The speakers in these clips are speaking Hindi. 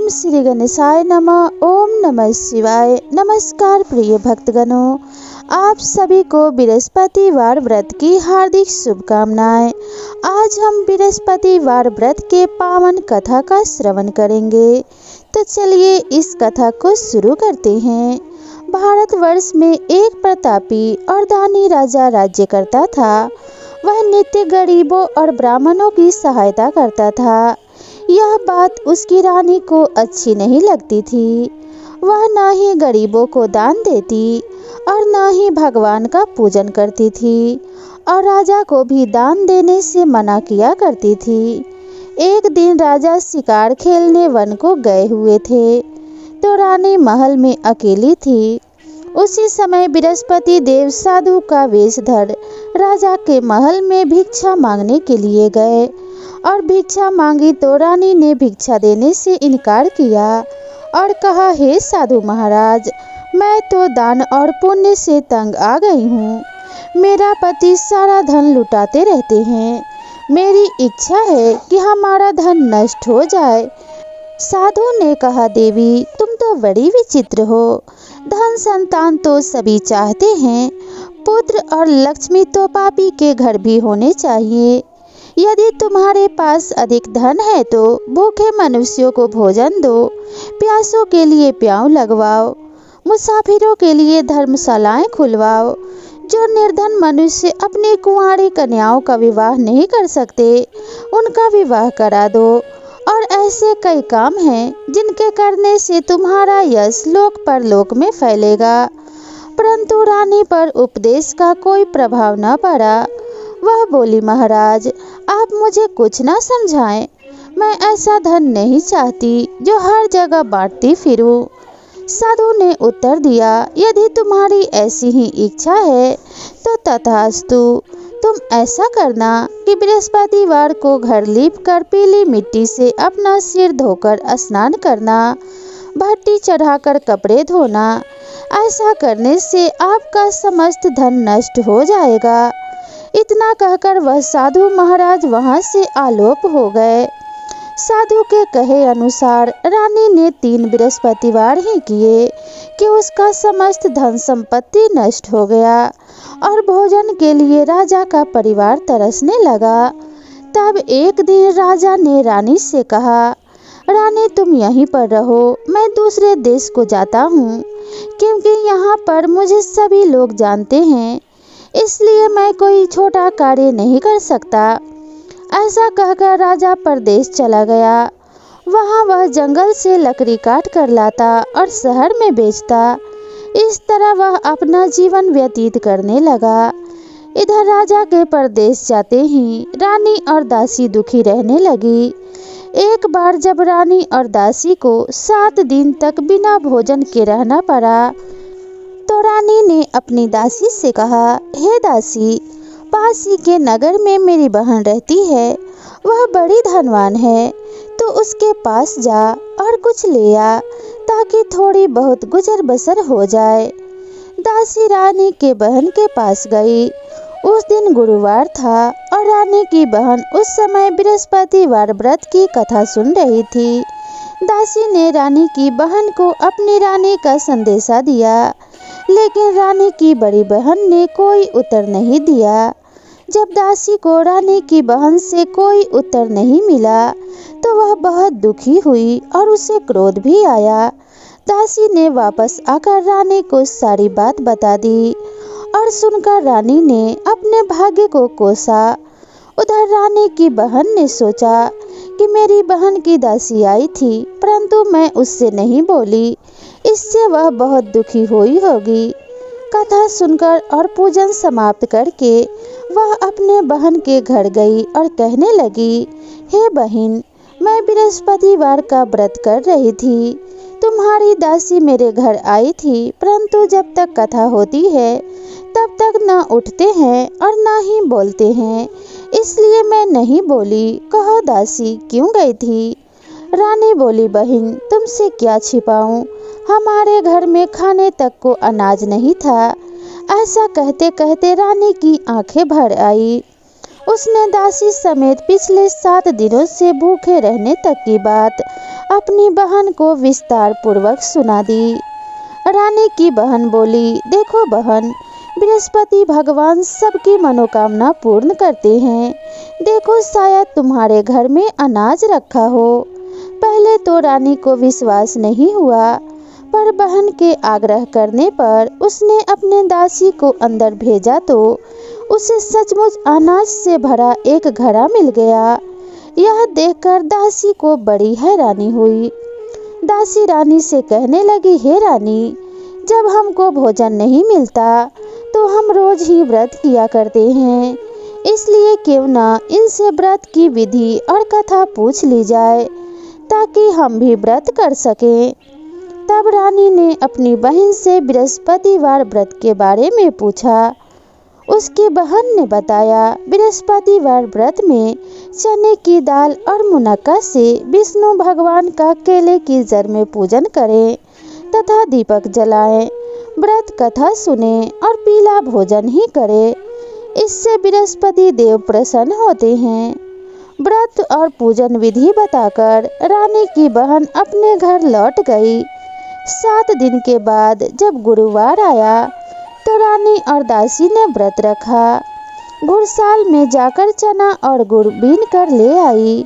ओम श्री गणेशाय नमः। ओम नमः शिवाय। नमस्कार प्रिय भक्तगणों, आप सभी को बृहस्पतिवार व्रत की हार्दिक शुभकामनाएं। आज हम बृहस्पतिवार व्रत के पावन कथा का श्रवण करेंगे, तो चलिए इस कथा को शुरू करते हैं। भारतवर्ष में एक प्रतापी और दानी राजा राज्य करता था। वह नित्य गरीबों और ब्राह्मणों की सहायता करता था। यह बात उसकी रानी को अच्छी नहीं लगती थी। वह ना ही गरीबों को दान देती और ना ही भगवान का पूजन करती थी, और राजा को भी दान देने से मना किया करती थी। एक दिन राजा शिकार खेलने वन को गए हुए थे, तो रानी महल में अकेली थी। उसी समय बृहस्पति देव साधु का वेश धर राजा के महल में भिक्षा मांगने के लिए गए, और भिक्षा मांगी तो रानी ने भिक्षा देने से इनकार किया और कहा, हे साधु महाराज, मैं तो दान और पुण्य से तंग आ गई हूँ। मेरा पति सारा धन लुटाते रहते हैं। मेरी इच्छा है कि हमारा धन नष्ट हो जाए। साधु ने कहा, देवी तुम तो बड़ी विचित्र हो। धन संतान तो सभी चाहते हैं, पुत्र और लक्ष्मी तो पापी के घर भी होने चाहिए। यदि तुम्हारे पास अधिक धन है तो भूखे मनुष्यों को भोजन दो, प्यासों के लिए प्याऊ लगवाओ, मुसाफिरों के लिए धर्मशालाएं खुलवाओ। जो निर्धन मनुष्य अपनी कुंवारी कन्याओं का विवाह नहीं कर सकते, उनका विवाह करा दो। और ऐसे कई काम हैं जिनके करने से तुम्हारा यश लोक परलोक में फैलेगा। परंतु रानी पर उपदेश का कोई प्रभाव न पड़ा। वह बोली, महाराज आप मुझे कुछ ना समझाएं। मैं ऐसा धन नहीं चाहती जो हर जगह बांटती फिरूं। साधु ने उत्तर दिया, यदि तुम्हारी ऐसी ही इच्छा है तो तथास्तु। तुम ऐसा करना कि बृहस्पतिवार को घर लीप कर पीली मिट्टी से अपना सिर धोकर स्नान करना, भट्टी चढ़ाकर कपड़े धोना। ऐसा करने से आपका समस्त धन नष्ट हो जाएगा। इतना कहकर वह साधु महाराज वहां से आलोप हो गए। साधु के कहे अनुसार रानी ने 3 बृहस्पतिवार ही किए कि उसका समस्त धन संपत्ति नष्ट हो गया, और भोजन के लिए राजा का परिवार तरसने लगा। तब एक दिन राजा ने रानी से कहा, रानी तुम यहीं पर रहो, मैं दूसरे देश को जाता हूँ, क्योंकि यहाँ पर मुझे सभी लोग जानते हैं, इसलिए मैं कोई छोटा कार्य नहीं कर सकता। ऐसा कहकर राजा परदेश चला गया। वहाँ वह जंगल से लकड़ी काट कर लाता और शहर में बेचता। इस तरह वह अपना जीवन व्यतीत करने लगा। इधर राजा के परदेश जाते ही रानी और दासी दुखी रहने लगी। एक बार जब रानी और दासी को 7 दिन तक बिना भोजन के रहना पड़ा, तो रानी ने अपनी दासी से कहा, हे दासी, पास ही के नगर में मेरी बहन रहती है। वह बड़ी धनवान है, तो उसके पास जा और कुछ ले आ, ताकि थोड़ी बहुत गुजर बसर हो जाए। दासी रानी के बहन के पास गई। उस दिन गुरुवार था और रानी की बहन उस समय बृहस्पतिवार व्रत की कथा सुन रही थी। दासी ने रानी की बहन को अपनी रानी का संदेशा दिया, लेकिन रानी की बड़ी बहन ने कोई उत्तर नहीं दिया। जब दासी को रानी की बहन से कोई उत्तर नहीं मिला, तो वह बहुत दुखी हुई और उसे क्रोध भी आया। दासी ने वापस आकर रानी को सारी बात बता दी, और सुनकर रानी ने अपने भाग्य को कोसा। उधर रानी की बहन ने सोचा कि मेरी बहन की दासी आई थी, परंतु मैं उससे नहीं बोली, इससे वह बहुत दुखी हुई होगी। कथा सुनकर और पूजन समाप्त करके वह अपने बहन के घर गई और कहने लगी, हे बहन, मैं बृहस्पतिवार का व्रत कर रही थी। तुम्हारी दासी मेरे घर आई थी, परंतु जब तक कथा होती है तब तक न उठते हैं और न ही बोलते हैं, इसलिए मैं नहीं बोली। कहो दासी क्यों गई थी? रानी बोली, बहन तुमसे क्या छिपाऊं, हमारे घर में खाने तक को अनाज नहीं था। ऐसा कहते कहते रानी की आंखें भर आई। उसने दासी समेत पिछले 7 दिनों से भूखे रहने तक की बात अपनी बहन को विस्तार पूर्वक सुना दी। रानी की बहन बोली, देखो बहन, बृहस्पति भगवान सबकी मनोकामना पूर्ण करते हैं। देखो शायद तुम्हारे घर में अनाज रखा हो। पहले तो रानी को विश्वास नहीं हुआ, पर बहन के आग्रह करने पर उसने अपने दासी को अंदर भेजा तो उसे सचमुच अनाज से भरा एक घड़ा मिल गया। यह देखकर दासी को बड़ी हैरानी हुई। दासी रानी से कहने लगी, हे रानी, जब हमको भोजन नहीं मिलता तो हम रोज ही व्रत किया करते हैं, इसलिए क्यों ना इनसे व्रत की विधि और कथा पूछ ली जाए ताकि हम भी व्रत कर सकें। तब रानी ने अपनी बहन से बृहस्पतिवार व्रत के बारे में पूछा। उसकी बहन ने बताया, बृहस्पतिवार व्रत में चने की दाल और मुनक्का से विष्णु भगवान का केले की जड़ में पूजन करें तथा दीपक जलाएं, व्रत कथा सुने और पीला भोजन ही करें। इससे बृहस्पति देव प्रसन्न होते हैं। व्रत और पूजन विधि बताकर रानी की बहन अपने घर लौट गई। 7 दिन के बाद जब गुरुवार आया तो रानी और दासी ने व्रत रखा। घुड़साल में जाकर चना और गुड़ बीन कर ले आई।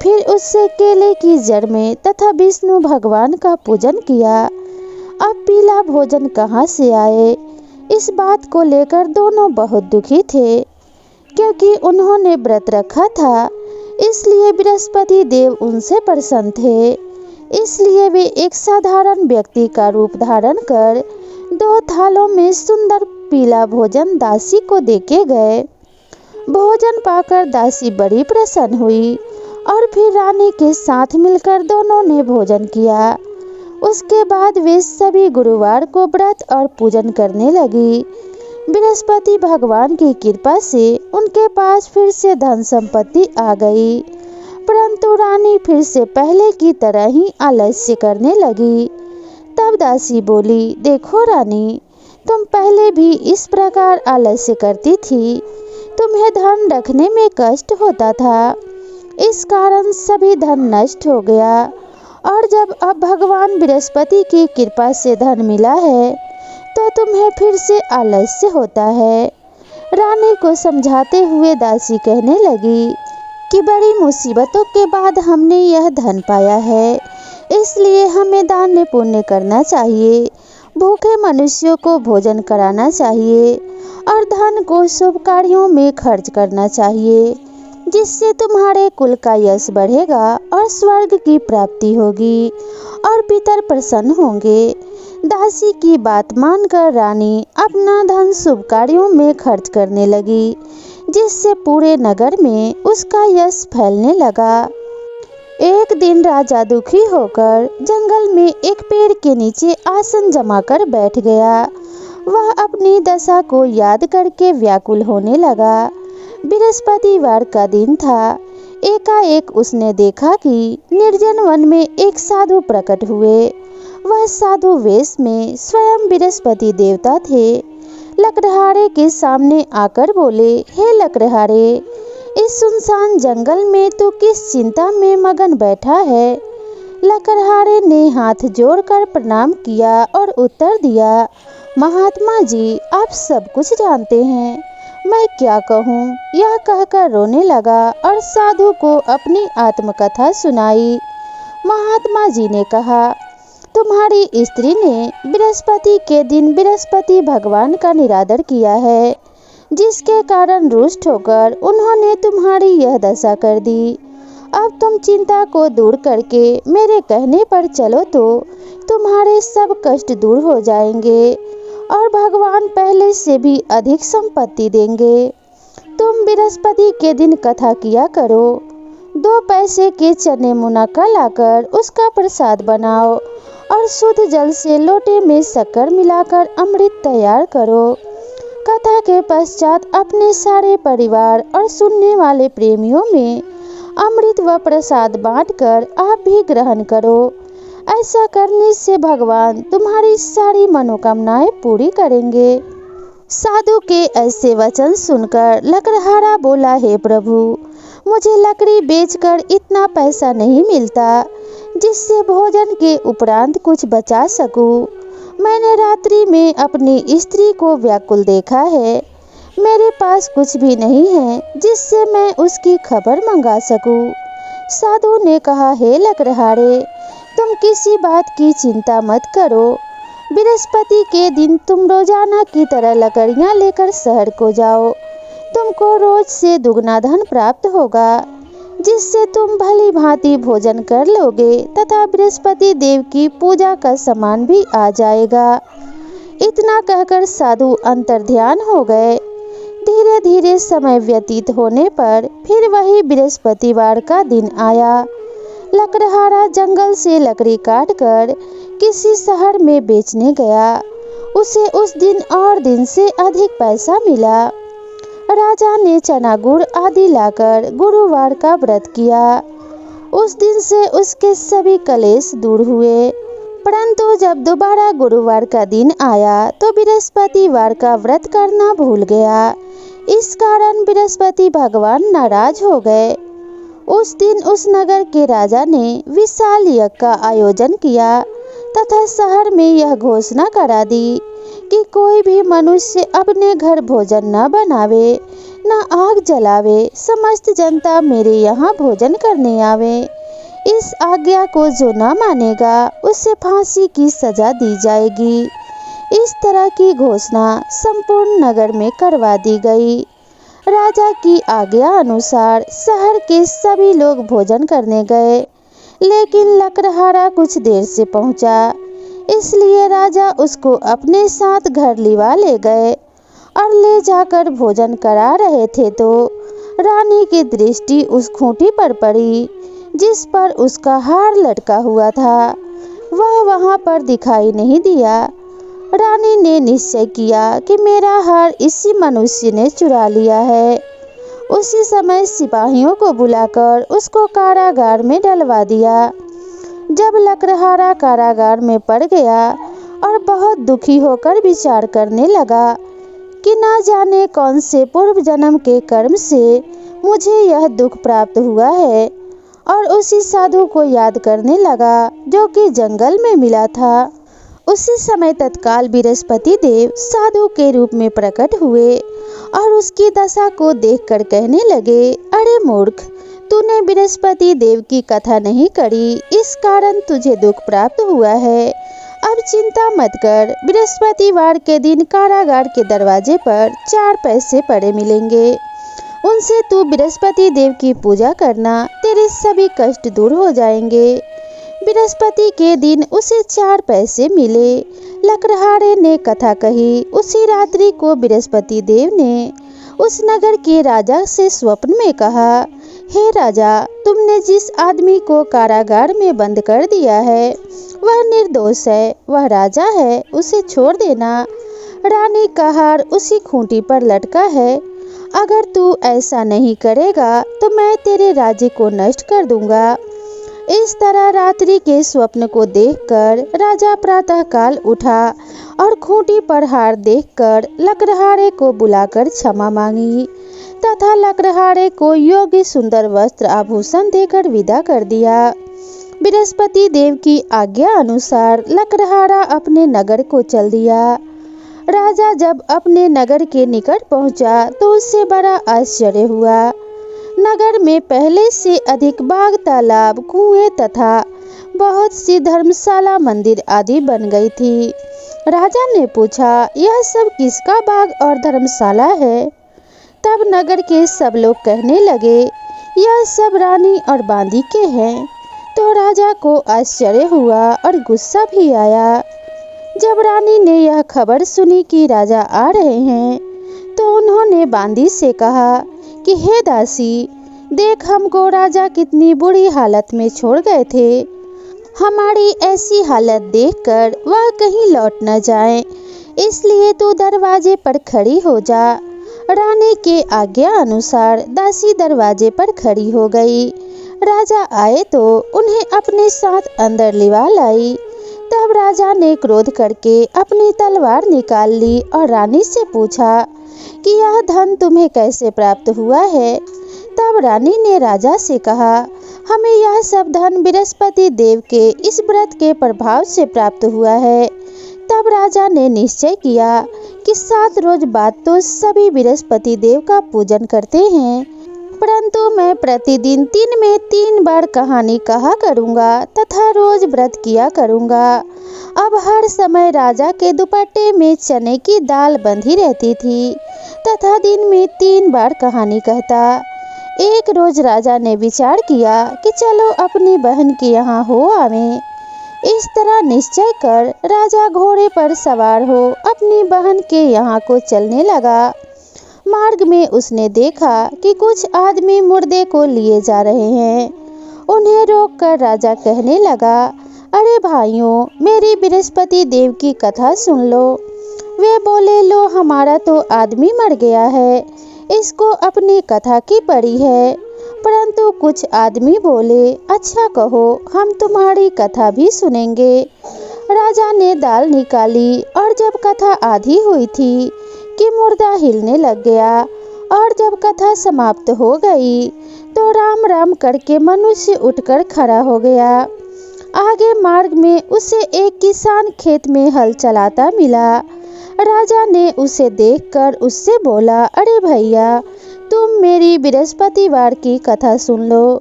फिर उससे केले की जड़ में तथा विष्णु भगवान का पूजन किया। अब पीला भोजन कहाँ से आए, इस बात को लेकर दोनों बहुत दुखी थे, क्योंकि उन्होंने व्रत रखा था, इसलिए बृहस्पति देव उनसे प्रसन्न थे। इसलिए वे एक साधारण व्यक्ति का रूप धारण कर 2 थालों में सुंदर पीला भोजन दासी को देके गए। भोजन पाकर दासी बड़ी प्रसन्न हुई और फिर रानी के साथ मिलकर दोनों ने भोजन किया। उसके बाद वे सभी गुरुवार को व्रत और पूजन करने लगी। बृहस्पति भगवान की कृपा से उनके पास फिर से धन संपत्ति आ गई, परंतु रानी फिर से पहले की तरह ही आलस्य करने लगी। तब दासी बोली, देखो रानी, तुम पहले भी इस प्रकार आलस्य करती थी। तुम्हें धन रखने में कष्ट होता था, इस कारण सभी धन नष्ट हो गया, और जब अब भगवान बृहस्पति की कृपा से धन मिला है तो तुम्हें फिर से आलस्य होता है। रानी को समझाते हुए दासी कहने लगी कि बड़ी मुसीबतों के बाद हमने यह धन पाया है, इसलिए हमें दान पुण्य करना चाहिए, भूखे मनुष्यों को भोजन कराना चाहिए और धन को शुभ कार्यों में खर्च करना चाहिए, जिससे तुम्हारे कुल का यश बढ़ेगा और स्वर्ग की प्राप्ति होगी और पितर प्रसन्न होंगे। दासी की बात मानकर रानी अपना धन शुभ कार्यों में खर्च करने लगी, जिससे पूरे नगर में उसका यश फैलने लगा। एक दिन राजा दुखी होकर जंगल में एक पेड़ के नीचे आसन जमाकर बैठ गया। वह अपनी दशा को याद करके व्याकुल होने लगा। बृहस्पतिवार का दिन था। एकाएक उसने देखा कि निर्जन वन में एक साधु प्रकट हुए। वह साधु वेश में स्वयं बृहस्पति देवता थे। लकड़हारे के सामने आकर बोले, हे लकड़हारे, इस सुनसान जंगल में तू किस चिंता में मगन बैठा है? लकड़हारे ने हाथ जोड़कर प्रणाम किया और उत्तर दिया, महात्मा जी, आप सब कुछ जानते हैं, मैं क्या कहूँ। यह कहकर रोने लगा और साधु को अपनी आत्मकथा सुनाई। महात्मा जी ने कहा, तुम्हारी स्त्री ने बृहस्पति के दिन बृहस्पति भगवान का निरादर किया है, जिसके कारण रुष्ट होकर उन्होंने तुम्हारी यह दशा कर दी। अब तुम चिंता को दूर करके मेरे कहने पर चलो तो तुम्हारे सब कष्ट दूर हो जाएंगे और भगवान पहले से भी अधिक संपत्ति देंगे। तुम बृहस्पति के दिन कथा किया करो। 2 पैसे के चने मुनक्का लाकर उसका प्रसाद बनाओ और शुद्ध जल से लोटे में शक्कर मिलाकर अमृत तैयार करो। कथा के पश्चात अपने सारे परिवार और सुनने वाले प्रेमियों में अमृत व प्रसाद बांटकर आप भी ग्रहण करो। ऐसा करने से भगवान तुम्हारी सारी मनोकामनाएं पूरी करेंगे। साधु के ऐसे वचन सुनकर लकड़हारा बोला, हे प्रभु, मुझे लकड़ी बेचकर इतना पैसा नहीं मिलता जिससे भोजन के उपरांत कुछ बचा सकूं। मैंने रात्रि में अपनी स्त्री को व्याकुल देखा है। मेरे पास कुछ भी नहीं है जिससे मैं उसकी खबर मंगा सकूं। साधु ने कहा, हे लकड़हारे, तुम किसी बात की चिंता मत करो। बृहस्पति के दिन तुम रोजाना की तरह लकड़ियां लेकर शहर को जाओ। तुमको रोज से दुगना धन प्राप्त होगा जिससे तुम भली भांति भोजन कर लोगे तथा बृहस्पति देव की पूजा का सामान भी आ जाएगा। इतना कहकर साधु अंतर्ध्यान हो गए। धीरे धीरे समय व्यतीत होने पर फिर वही बृहस्पतिवार का दिन आया। लकड़हारा जंगल से लकड़ी काटकर किसी शहर में बेचने गया। उसे उस दिन और दिन से अधिक पैसा मिला। राजा ने चना गुड़ आदि लाकर गुरुवार का व्रत किया। उस दिन से उसके सभी कलेश दूर हुए। परंतु जब दोबारा गुरुवार का दिन आया तो बृहस्पतिवार का व्रत करना भूल गया। इस कारण बृहस्पति भगवान नाराज हो गए। उस दिन उस नगर के राजा ने विशाल यज्ञ का आयोजन किया तथा शहर में यह घोषणा करा दी कि कोई भी मनुष्य अपने घर भोजन न बनावे, न आग जलावे। समस्त जनता मेरे यहाँ भोजन करने आवे। इस आज्ञा को जो न मानेगा उसे फांसी की सजा दी जाएगी। इस तरह की घोषणा संपूर्ण नगर में करवा दी गई। राजा की आज्ञा अनुसार शहर के सभी लोग भोजन करने गए, लेकिन लकड़हारा कुछ देर से पहुंचा, इसलिए राजा उसको अपने साथ घर लिवा ले गए और ले जाकर भोजन करा रहे थे तो रानी की दृष्टि उस खूंटी पर पड़ी जिस पर उसका हार लटका हुआ था। वह वहां पर दिखाई नहीं दिया। रानी ने निश्चय किया कि मेरा हार इसी मनुष्य ने चुरा लिया है। उसी समय सिपाहियों को बुलाकर उसको कारागार में डलवा दिया। जब लकड़हारा कारागार में पड़ गया और बहुत दुखी होकर विचार करने लगा कि न जाने कौन से पूर्व जन्म के कर्म से मुझे यह दुख प्राप्त हुआ है, और उसी साधु को याद करने लगा जो कि जंगल में मिला था। उसी समय तत्काल बृहस्पति देव साधु के रूप में प्रकट हुए और उसकी दशा को देखकर कहने लगे, अरे मूर्ख, तूने बृहस्पति देव की कथा नहीं करी, इस कारण तुझे दुख प्राप्त हुआ है। अब चिंता मत कर। बृहस्पतिवार के दिन कारागार के दरवाजे पर 4 पैसे पड़े मिलेंगे। उनसे तू बृहस्पति देव की पूजा करना, तेरे सभी कष्ट दूर हो जाएंगे। बृहस्पति के दिन उसे 4 पैसे मिले। लकड़हारे ने कथा कही। उसी रात्रि को बृहस्पति देव ने उस नगर के राजा से स्वप्न में कहा, हे राजा, तुमने जिस आदमी को कारागार में बंद कर दिया है वह निर्दोष है, वह राजा है, उसे छोड़ देना। रानी का हार उसी खूंटी पर लटका है। अगर तू ऐसा नहीं करेगा तो मैं तेरे राज्य को नष्ट कर दूंगा। इस तरह रात्रि के स्वप्न को देखकर राजा प्रातःकाल उठा और खूंटी पर हार देखकर लकड़हारे को बुलाकर क्षमा मांगी तथा लकड़हारे को योग्य सुंदर वस्त्र आभूषण देकर विदा कर दिया। बृहस्पति देव की आज्ञा अनुसार लकड़हारा अपने नगर को चल दिया। राजा जब अपने नगर के निकट पहुंचा तो उससे बड़ा आश्चर्य हुआ। नगर में पहले से अधिक बाग, तालाब, कुएं तथा बहुत सी धर्मशाला, मंदिर आदि बन गई थी। राजा ने पूछा, यह सब किसका बाग और धर्मशाला है? तब नगर के सब लोग कहने लगे, यह सब रानी और बांदी के हैं। तो राजा को आश्चर्य हुआ और गुस्सा भी आया। जब रानी ने यह खबर सुनी कि राजा आ रहे हैं तो उन्होंने बांदी से कहा कि हे दासी, देख, हमको राजा कितनी बुरी हालत में छोड़ गए थे। हमारी ऐसी हालत देखकर वह कहीं लौट न जाए, इसलिए तू दरवाजे पर खड़ी हो जा। रानी के आज्ञा अनुसार दासी दरवाजे पर खड़ी हो गई। राजा आए तो उन्हें अपने साथ अंदर लिवा लाई। तब राजा ने क्रोध करके अपनी तलवार निकाल ली और रानी से पूछा कि यह धन तुम्हें कैसे प्राप्त हुआ है? तब रानी ने राजा से कहा, हमें यह सब धन बृहस्पति देव के इस व्रत के प्रभाव से प्राप्त हुआ है। तब राजा ने निश्चय किया कि 7 रोज बाद तो सभी बृहस्पति देव का पूजन करते हैं, परंतु मैं प्रतिदिन 3 में 3 बार कहानी कहा करूँगा तथा रोज व्रत किया करूँगा। अब हर समय राजा के दुपट्टे में चने की दाल बंधी रहती थी तथा दिन में 3 बार कहानी कहता। एक रोज राजा ने विचार किया कि चलो अपनी बहन के यहाँ हो आवें। इस तरह निश्चय कर राजा घोड़े पर सवार हो अपनी बहन के यहाँ को चलने लगा। मार्ग में उसने देखा कि कुछ आदमी मुर्दे को लिए जा रहे हैं। उन्हें रोककर राजा कहने लगा, अरे भाइयों, मेरी बृहस्पति देव की कथा सुन लो। वे बोले, लो हमारा तो आदमी मर गया है, इसको अपनी कथा की पड़ी है। परंतु कुछ आदमी बोले, अच्छा कहो, हम तुम्हारी कथा भी सुनेंगे। राजा ने दाल निकाली और जब कथा आधी हुई थी कि मुर्दा हिलने लग गया और जब कथा समाप्त हो गई तो राम राम करके मनुष्य उठकर खड़ा हो गया। आगे मार्ग में उसे एक किसान खेत में हल चलाता मिला। राजा ने उसे देखकर उससे बोला, अरे भैया, तुम मेरी बृहस्पतिवार की कथा सुन लो।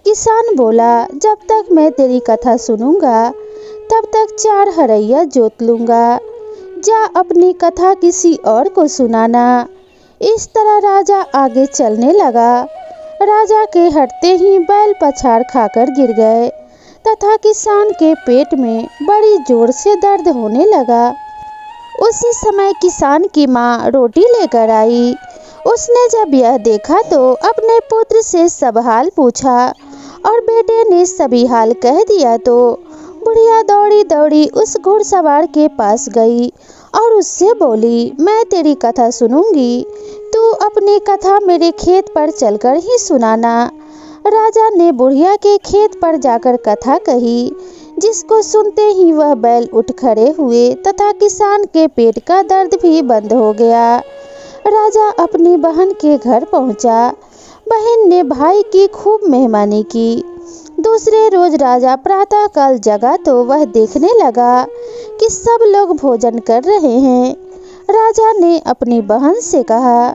किसान बोला, जब तक मैं तेरी कथा सुनूंगा तब तक 4 हरैया जोत लूंगा। जा अपनी कथा किसी और को सुनाना। इस तरह राजा आगे चलने लगा। राजा के हटते ही बैल पछाड़ खाकर गिर गए तथा किसान के पेट में बड़ी जोर से दर्द होने लगा। उसी समय किसान की माँ रोटी लेकर आई। उसने जब यह देखा तो अपने पुत्र से सब हाल पूछा और बेटे ने सभी हाल कह दिया तो बुढ़िया दौड़ी दौड़ी उस घुड़सवार के पास गई और उससे बोली, मैं तेरी कथा सुनूंगी, तू अपनी कथा मेरे खेत पर चलकर ही सुनाना। राजा ने बुढ़िया के खेत पर जाकर कथा कही, जिसको सुनते ही वह बैल उठ खड़े हुए तथा किसान के पेट का दर्द भी बंद हो गया। राजा अपनी बहन के घर पहुंचा। बहन ने भाई की खूब मेहमानी की। दूसरे रोज राजा प्रातःकाल जगा तो वह देखने लगा कि सब लोग भोजन कर रहे हैं। राजा ने अपनी बहन से कहा,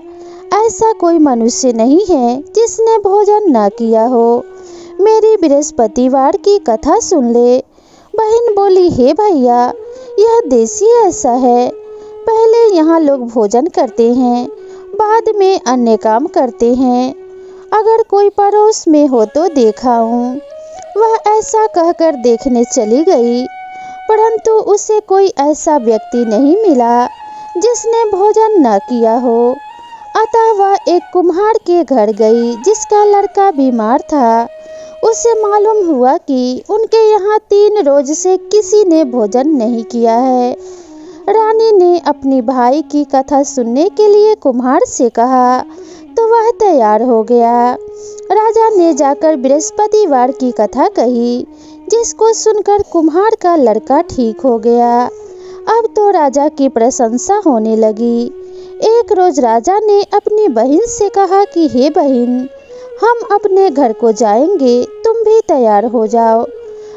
ऐसा कोई मनुष्य नहीं है जिसने भोजन न किया हो, मेरी बृहस्पतिवार की कथा सुन ले। बहन बोली, हे भैया, यह देसी ऐसा है, पहले यहाँ लोग भोजन करते हैं, बाद में अन्य काम करते हैं। अगर कोई पड़ोस में हो तो देखा हूँ। वह ऐसा कहकर देखने चली गई, परंतु उसे कोई ऐसा व्यक्ति नहीं मिला जिसने भोजन न किया हो। अतः वह एक कुम्हार के घर गई जिसका लड़का बीमार था। उसे मालूम हुआ कि उनके यहाँ 3 रोज से किसी ने भोजन नहीं किया है। रानी ने अपनी भाई की कथा सुनने के लिए कुम्हार से कहा तो वह तैयार हो गया। राजा ने जाकर बृहस्पतिवार की कथा कही, जिसको सुनकर कुम्हार का लड़का ठीक हो गया। अब तो राजा की प्रशंसा होने लगी। एक रोज राजा ने अपनी बहन से कहा कि हे बहन, हम अपने घर को जाएंगे, तुम भी तैयार हो जाओ।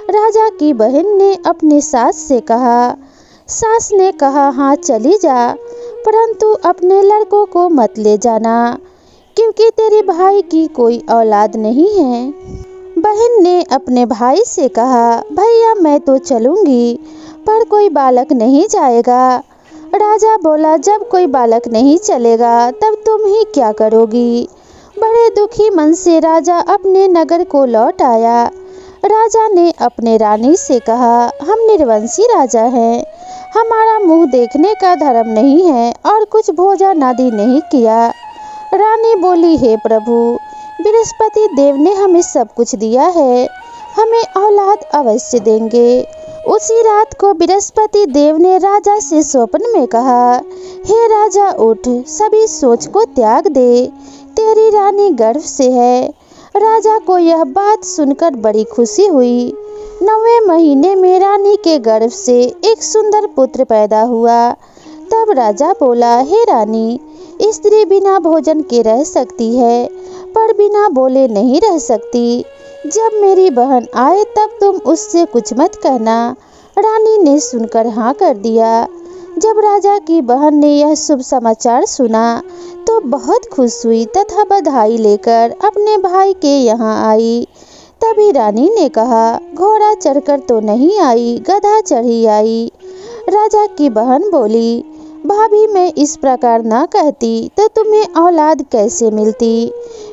राजा की बहन ने अपनी सास से कहा। सास ने कहा, हाँ चली जा, परंतु अपने लड़कों को मत ले जाना, क्योंकि तेरे भाई की कोई औलाद नहीं है। बहन ने अपने भाई से कहा, भैया मैं तो चलूंगी, पर कोई बालक नहीं जाएगा। राजा बोला, जब कोई बालक नहीं चलेगा तब तुम ही क्या करोगी। बड़े दुखी मन से राजा अपने नगर को लौट आया। राजा ने अपने रानी से कहा, हम निर्वंशी राजा हैं, हमारा मुंह देखने का धर्म नहीं है और कुछ भोजन आदि नहीं किया। रानी बोली, हे प्रभु, बृहस्पति देव ने हमें सब कुछ दिया है, हमें औलाद अवश्य देंगे। उसी रात को बृहस्पति देव ने राजा से स्वप्न में कहा, हे राजा उठ, सभी सोच को त्याग दे, तेरी रानी गर्भ से है। राजा को यह बात सुनकर बड़ी खुशी हुई। 9वें महीने में रानी के गर्भ से एक सुंदर पुत्र पैदा हुआ। तब राजा बोला, हे रानी, स्त्री बिना भोजन के रह सकती है, पर बिना बोले नहीं रह सकती। जब मेरी बहन आए तब तुम उससे कुछ मत कहना। रानी ने सुनकर हाँ कर दिया। जब राजा की बहन ने यह शुभ समाचार सुना तो बहुत खुश हुई तथा बधाई लेकर अपने भाई के यहाँ आई। तभी रानी ने कहा, घोड़ा चढ़कर तो नहीं आई, गधा चढ़ी आई। राजा की बहन बोली, भाभी मैं इस प्रकार ना कहती तो तुम्हें औलाद कैसे मिलती।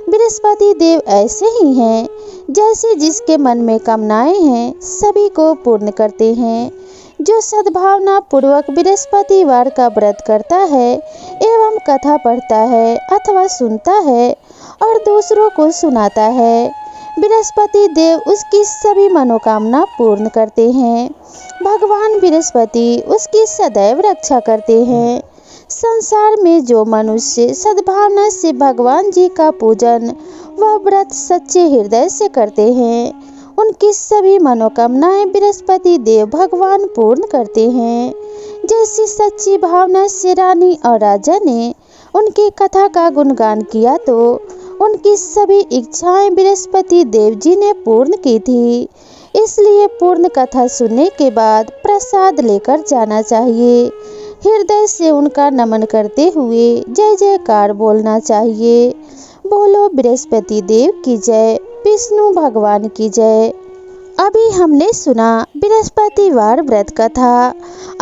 बृहस्पति देव ऐसे ही हैं, जैसे जिसके मन में कामनाएं हैं सभी को पूर्ण करते हैं। जो सद्भावना पूर्वक बृहस्पतिवार का व्रत करता है एवं कथा पढ़ता है अथवा सुनता है और दूसरों को सुनाता है, बृहस्पति देव उसकी सभी मनोकामना पूर्ण करते हैं। भगवान बृहस्पति उसकी सदैव रक्षा करते हैं। संसार में जो मनुष्य सद्भावना से भगवान जी का पूजन व व्रत सच्चे हृदय से करते हैं उनकी सभी मनोकामनाएं बृहस्पति देव भगवान पूर्ण करते हैं। जैसी सच्ची भावना से रानी और राजा ने उनकी कथा का गुणगान किया तो उनकी सभी इच्छाएं बृहस्पति देव जी ने पूर्ण की थी। इसलिए पूर्ण कथा सुनने के बाद प्रसाद लेकर जाना चाहिए। हृदय से उनका नमन करते हुए जय जयकार बोलना चाहिए। बोलो बृहस्पति देव की जय, विष्णु भगवान की जय। अभी हमने सुना बृहस्पतिवार व्रत कथा।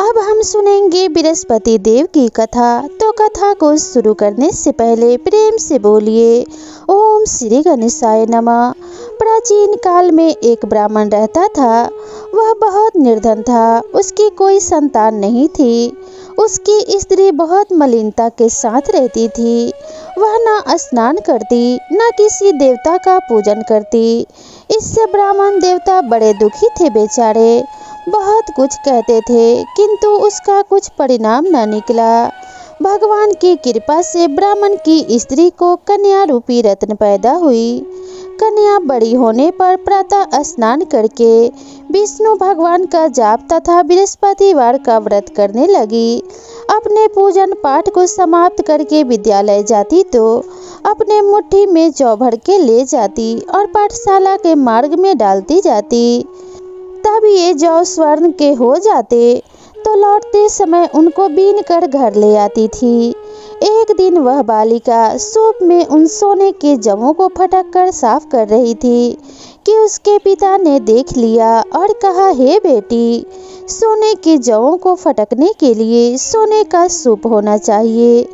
अब हम सुनेंगे बृहस्पति देव की कथा। तो कथा को शुरू करने से पहले प्रेम से बोलिए ओम श्री गणेशाय नमः। प्राचीन काल में एक ब्राह्मण रहता था। वह बहुत निर्धन था, उसकी कोई संतान नहीं थी। उसकी स्त्री बहुत मलिनता के साथ रहती थी। वह न स्नान करती न किसी देवता का पूजन करती। इससे ब्राह्मण देवता बड़े दुखी थे बेचारे। बहुत कुछ कहते थे किंतु उसका कुछ परिणाम न निकला। भगवान की कृपा से ब्राह्मण की स्त्री को कन्या रूपी रत्न पैदा हुई। कन्या बड़ी होने पर प्रातः स्नान करके विष्णु भगवान का जाप तथा बृहस्पतिवार का व्रत करने लगी। अपने पूजन पाठ को समाप्त करके विद्यालय जाती तो अपने मुट्ठी में जौ भर के ले जाती और पाठशाला के मार्ग में डालती जाती। तब ये जौ स्वर्ण के हो जाते तो लौटते समय उनको बीन कर घर ले आती थी। एक दिन वह बालिका सूप में उन सोने के जवों को फटक कर साफ कर रही थी कि उसके पिता ने देख लिया और कहा, हे बेटी, सोने के जवों को फटकने के लिए सोने का सूप होना चाहिए।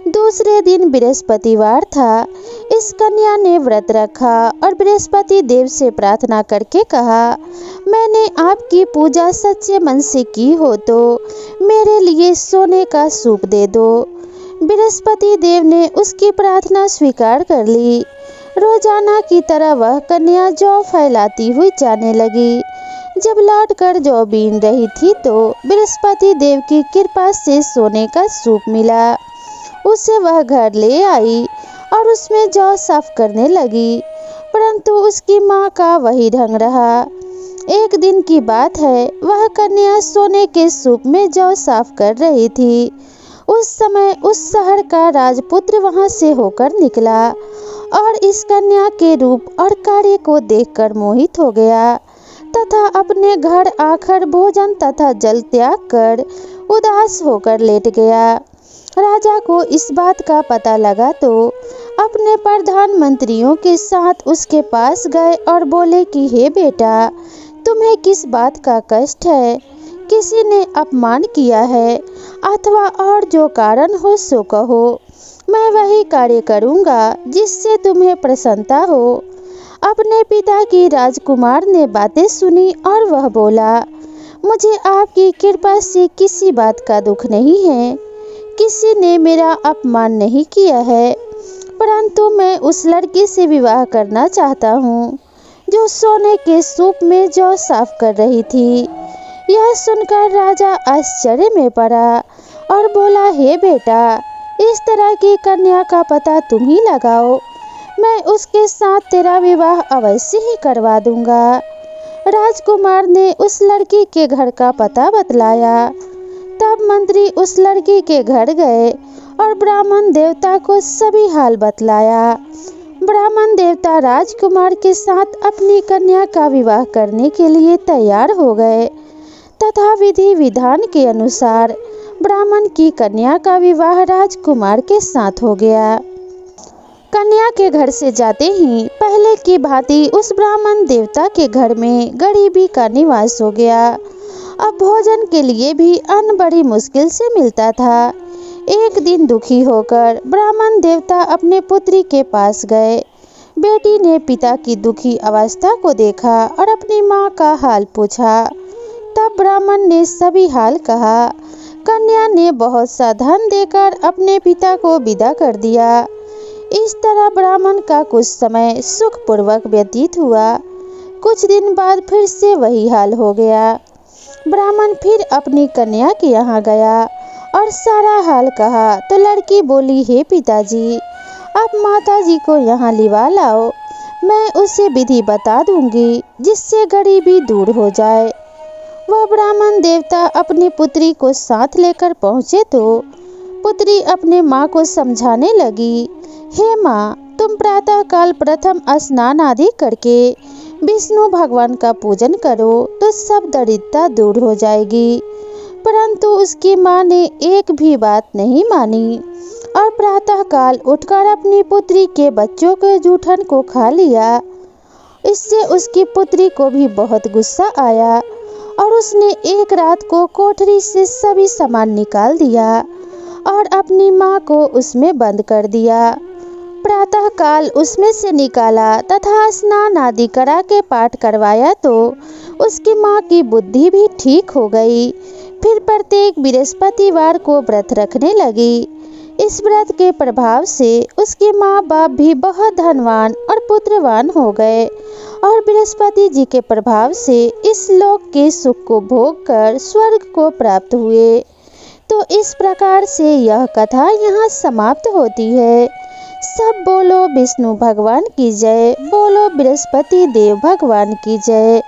दूसरे दिन बृहस्पतिवार था। इस कन्या ने व्रत रखा और बृहस्पति देव से प्रार्थना करके कहा, मैंने आपकी पूजा सच्चे मन से की हो तो मेरे लिए सोने का सूप दे दो। बृहस्पति देव ने उसकी प्रार्थना स्वीकार कर ली। रोजाना की तरह वह कन्या जौ फैलाती हुई जाने लगी। जब लौटकर जौ बीन रही थी तो बृहस्पति देव की कृपा से सोने का सूप मिला। उसे वह घर ले आई और उसमें जौ साफ करने लगी, परंतु उसकी माँ का वही ढंग रहा। एक दिन की बात है, वह कन्या सोने के सूप में जौ साफ कर रही थी। उस समय उस शहर का राजपुत्र वहां से होकर निकला और इस कन्या के रूप और कार्य को देखकर मोहित हो गया तथा अपने घर आकर भोजन तथा जल त्याग कर उदास होकर लेट गया। राजा को इस बात का पता लगा तो अपने प्रधानमंत्रियों के साथ उसके पास गए और बोले कि हे बेटा, तुम्हें किस बात का कष्ट है? किसी ने अपमान किया है अथवा और जो कारण हो सो कहो, मैं वही कार्य करूँगा जिससे तुम्हें प्रसन्नता हो। अपने पिता की राजकुमार ने बातें सुनी और वह बोला, मुझे आपकी कृपा से किसी बात का दुख नहीं है। किसी ने मेरा अपमान नहीं किया है, परंतु मैं उस लड़की से विवाह करना चाहता हूँ जो सोने के सूप में जौ साफ कर रही थी। यह सुनकर राजा आश्चर्य में पड़ा और बोला, हे बेटा, इस तरह की कन्या का पता तुम ही लगाओ, मैं उसके साथ तेरा विवाह अवश्य ही करवा दूंगा। राजकुमार ने उस लड़की के घर का पता बतलाया। तब मंत्री उस लड़की के घर गए और ब्राह्मण देवता को सभी हाल बतलाया। ब्राह्मण देवता राजकुमार के साथ अपनी कन्या का विवाह करने के लिए तैयार हो गए तथा विधि विधान के अनुसार ब्राह्मण की कन्या का विवाह राजकुमार के साथ हो गया। कन्या के घर से जाते ही पहले की भांति उस ब्राह्मण देवता के घर में गरीबी का निवास हो गया। अब भोजन के लिए भी अन्न बड़ी मुश्किल से मिलता था। एक दिन दुखी होकर ब्राह्मण देवता अपने पुत्री के पास गए। बेटी ने पिता की दुखी अवस्था को देखा और अपनी माँ का हाल पूछा। तब ब्राह्मण ने सभी हाल कहा। कन्या ने बहुत सा धन देकर अपने पिता को विदा कर दिया। इस तरह ब्राह्मण का कुछ समय सुखपूर्वक व्यतीत हुआ। कुछ दिन बाद फिर से वही हाल हो गया। ब्राह्मण फिर अपनी कन्या के यहाँ गया और सारा हाल कहा तो लड़की बोली, हे पिताजी, अब माताजी को यहाँ लिवा लाओ, मैं उसे विधि बता दूंगी जिससे गरीबी दूर हो जाए। वह ब्राह्मण देवता अपनी पुत्री को साथ लेकर पहुँचे तो पुत्री अपने माँ को समझाने लगी, हे माँ, तुम प्रातः काल प्रथम स्नान आदि करके विष्णु भगवान का पूजन करो तो सब दरिद्रता दूर हो जाएगी। परंतु उसकी माँ ने एक भी बात नहीं मानी और प्रातः काल उठकर अपनी पुत्री के बच्चों के जूठन को खा लिया। इससे उसकी पुत्री को भी बहुत गुस्सा आया और उसने एक रात को कोठरी से सभी सामान निकाल दिया और अपनी माँ को उसमें बंद कर दिया। प्रातः काल उसमें से निकाला तथा स्नान आदि करा के पाठ करवाया तो उसकी माँ की बुद्धि भी ठीक हो गई। फिर प्रत्येक बृहस्पतिवार को व्रत रखने लगी। इस व्रत के प्रभाव से उसके माँ बाप भी बहुत धनवान और पुत्रवान हो गए और बृहस्पति जी के प्रभाव से इस लोक के सुख को भोग कर स्वर्ग को प्राप्त हुए। तो इस प्रकार से यह कथा यहाँ समाप्त होती है। सब बोलो विष्णु भगवान की जय, बोलो बृहस्पति देव भगवान की जय।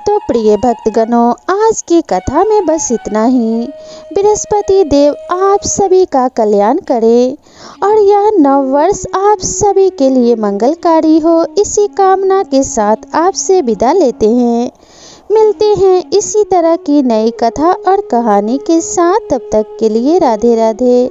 तो प्रिय भक्तगणों, आज की कथा में बस इतना ही। बृहस्पति देव आप सभी का कल्याण करें और यह नव वर्ष आप सभी के लिए मंगलकारी हो, इसी कामना के साथ आपसे विदा लेते हैं। मिलते हैं इसी तरह की नई कथा और कहानी के साथ। तब तक के लिए राधे राधे।